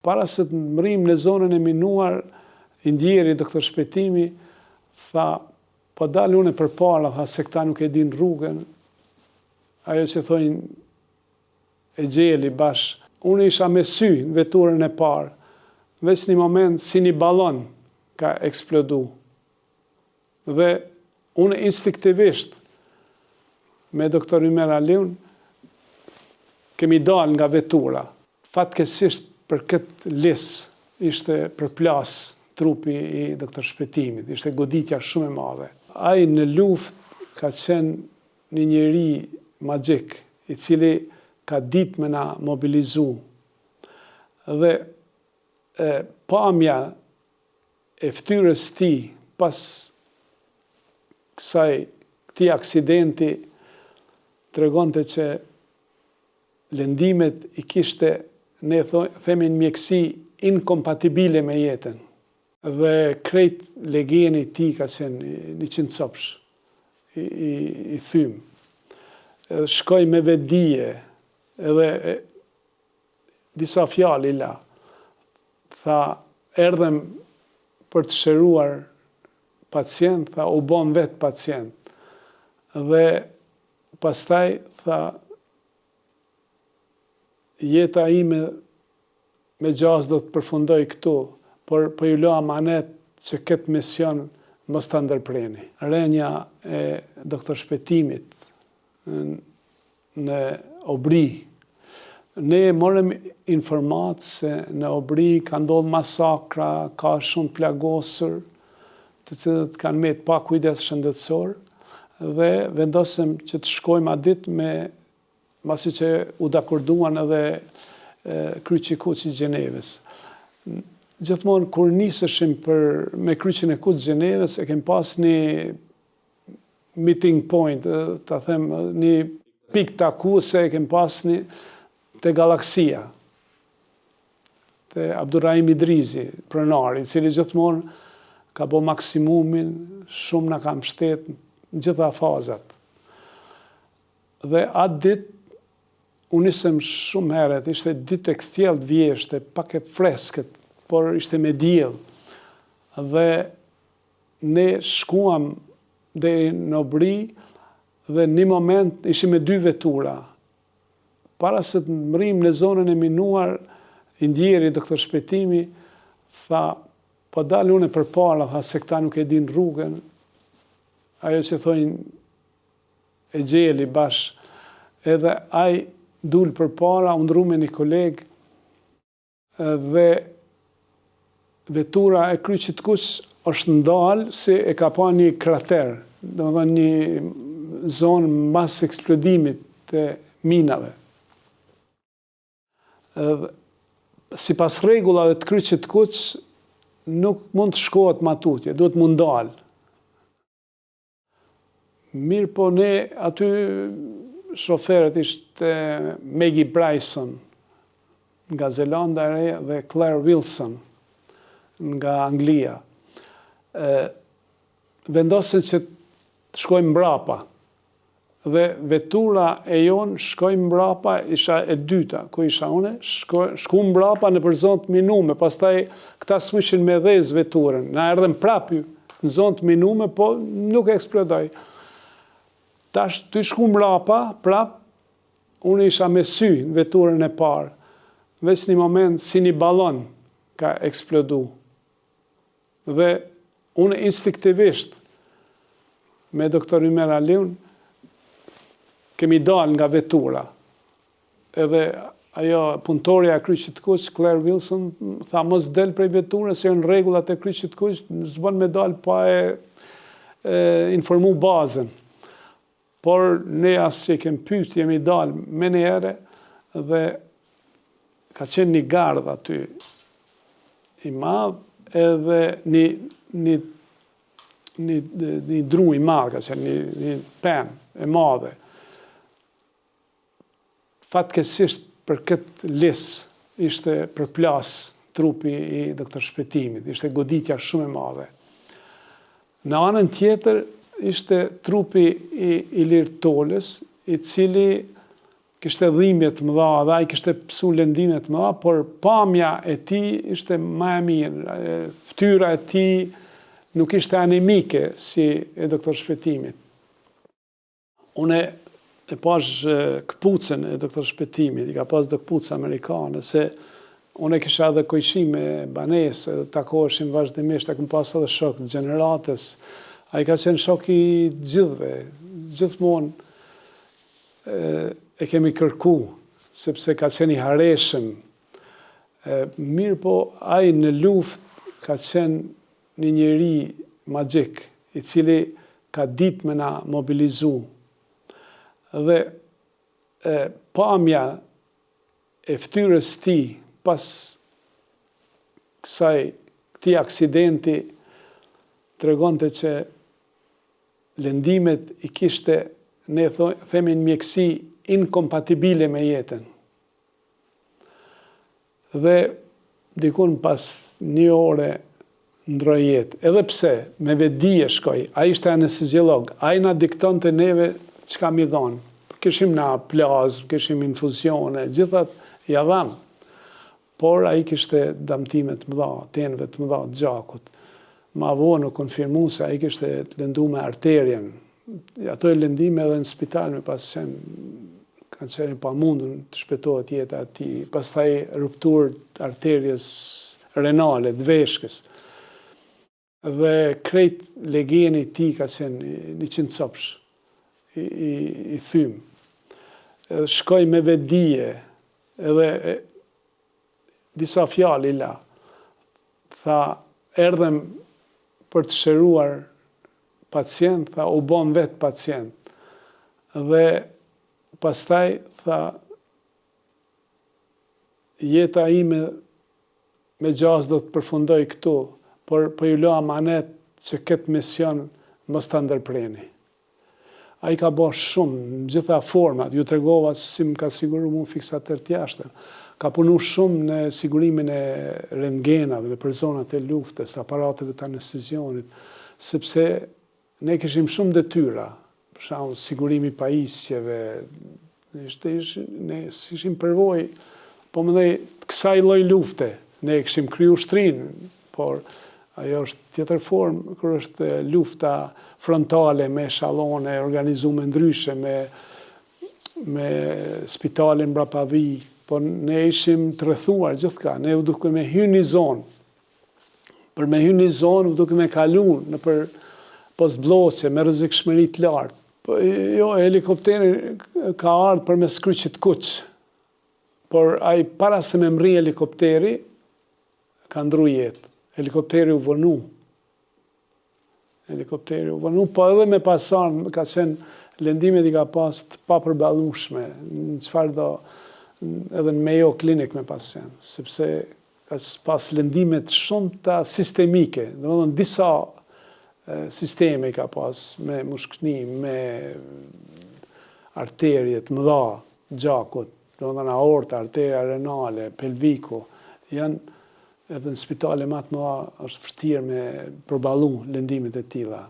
Para se të mrim në zonën e minuar, indjeri doktor Shpetimi tha, po dalë une për para, tha se këta nuk e din rrugën, ajo që thojnë e gjeli bash. Unë isha me sy në veturën e parë, veç një moment si një balon ka eksplodu. Dhe unë instinktivisht me doktor Ymer Aliun kemi dalë nga vetura. Fatkesisht për këtë lisë ishte përplas trupi i doktor Shpetimit, ishte goditja shumë e madhe. Ai në luftë ka qenë një njeri magjik, i cili ka ditë me na mobilizu. Dhe pamja e ftyrës ti pas këtij aksidenti tregonte që lëndimet i kishte, ne themi në mjekësi, inkompatibile me jetën. Dhe krejt legjeni ti ka qenë 100 copsh i thym. Shkoj me vedije, edhe disa fjalë i la. Tha, erdhem për të shëruar pacient, tha, u bom vetë pacient. Dhe pastaj, tha, jeta ime me gjaz do të përfundoj këtu, por po ju lo amanet që këtë mision mos ta ndërpreni. Rënja e doktor Shpetimit në Obri. Ne morëm informatë se në Obri ka ndodhur masakra, ka shumë plagosur, të cilët kanë me pa kujdes shëndetësor, dhe vendosëm që të shkojmë atë ditë pasi që u dakorduan edhe kryqi i kuq i Gjenevës. Gjithmonë kur niseshim me kryqin e kuq të Gjenevës, e kem pas një meeting point, ta them, një pikë takuese, e kem pas një te Gallaksia, te Abdurrahim Idrizi, pronari, i cili gjithmonë ka bo maksimumin, shumë na ka mbështet në gjitha fazat. Dhe atë ditë unë nisem shumë herët, ishte ditë e kthjellët vjeshtë, pak e freskët, por ishte me diell. Dhe ne shkuam deri në Obri dhe në një moment ishim me 2 vetura. Para se të mrim në zonën e minuar, indjeri doktor Shpetimi tha, po dalë une për para, tha se këta nuk e din rrugën, ajo që thojnë e gjeli bash, edhe ai dul për para, u ndru me një kolegë, dhe vetura e kryqit kuq është ndalë se e ka pa një krater, domethënë një zonë mbas eksplodimit të minave. Sipas rregullave të kryqit kuq, nuk mund të shkohet matutje, duhet mu ndalë. Mirë po ne aty shoferët ishte Maggie Bryson nga Zelanda e Re dhe Claire Wilson nga Anglia. Vendosën që të shkojmë mbrapa. Dhe vetura e jonë shkojmë mbrapa, isha e dyta, ku isha une, shku mbrapa në për zonë të minume, pastaj këta smishin me dhez veturën, na erdhen prapë në zonë të minume, po nuk eksplodoj. Tash të shku mbrapa, prapë, unë isha me sy në veturën e parë, veç një moment si një balon ka eksplodu. Dhe unë instinktivisht me doktor Ymer Aliun kemi dalë nga vetura. Edhe ajo punëtorja e kryqit kuq, Claire Wilson, tha mos del prej veturës, se janë rregullat e kryqit kuq, s'bën me dalë pa e informu bazën. Por ne asë që kem pyet, jemi dalë me një ere, dhe ka qenë një gardh aty i madh, edhe një dru i madh, ka qenë një pemë e madhe. Fatkesisht për këtë lisë ishte përplas trupi i doktor Shpetimit, ishte goditja shumë e madhe. Në anën tjetër ishte trupi i Ilir Tolës, i cili kishte dhimbje të mëdha dhe ai kishte pësu lëndime të mëdha, por pamja e tij ishte më e mirë. Fytyra e tij nuk ishte anemike si e doktor Shpetimit. Unë e pash këpucën e doktor Shpetimit, i ka pas dhe këpucë amerikane, se unë e kisha edhe kojshim me banesë, takoheshim vazhdimisht, e këm pas edhe shok të gjeneratës, a i ka qenë shok i gjithve, gjithmonë e kemi kërku, sepse ka qenë i hareshëm. Mirë po, a i në luft ka qenë një njeri magjik, i cili ka ditë me na mobilizu. Dhe pamja e ftyrës ti pas këtij aksidenti tregonte që lëndimet i kishte, ne themi në mjekësi, inkompatibile me jetën. Dhe dikun pas një ore ndroi jetë. Edhe pse, me vedije shkoj, a ishte anesteziolog, a i na diktonte neve çka mi dhonë. Kishim na plazmë, kishim infuzione, gjithat ja dham. Por a i kishte damtime të mëdha, tenëve të mëdha të gjakut. Ma vonë konfirmu se a i kishte lëndu me arterien. Ato e lëndime edhe në spital me pas kanë qenë pa mundun të shpetohet jeta ati. Pas taj ruptur të arterjes renale, të veshkës. Dhe krejt legeni ti ka qenë 100 copsh i thymë. Shkoj me vedije, edhe disa fjalë i la. Tha, erdhem për të shëruar pacient, tha, u bom vetë pacient. Dhe pastaj, tha, jeta ime me gjaz do të përfundoj këtu, por ju lo amanet që këtë mision mos ta ndërpreni. A i ka bo shumë, në gjitha format, ju tregova si më ka siguru mu fiksater t'jashtëm. Ka punu shumë në sigurimin e rentgenave, në personat e luftës, aparateve të anestezionit, sepse ne kishim shumë detyra, për shembull sigurimi pajisjeve, ne ishim përvoj, po më dhej kësaj lloj lufte, ne kishim kryu shtrin, por ajo është tjetër formë, kër është lufta frontale me eshallone, organizume ndryshe, me spitalin mbrapa vij, po ne ishim të rrethuar gjithka, ne u duke me hyrë një zonë. Për me hyrë një zonë, u duke me kalu në për postbloqe, me rrezikshmëri të lartë. Po, jo, helikopteri ka ardhur për me skryqit kuq, por ai para se me mri helikopteri, ka ndru jetë. Helikopteri u vënu. Po edhe me pasar, ka qenë lëndimet i ka pas të papërballueshme, në çfarë do, edhe në Mayo Clinic me pasien, sepse ka pas lëndimet shumë të sistemike, domethënë disa sisteme i ka pas, me mushkënim, me arterjet mëdha, gjakut, domethënë aorta, arteria renale, pelviku, janë edhe në spitale më të mëdha është vështirë me përballu lëndimet e tilla.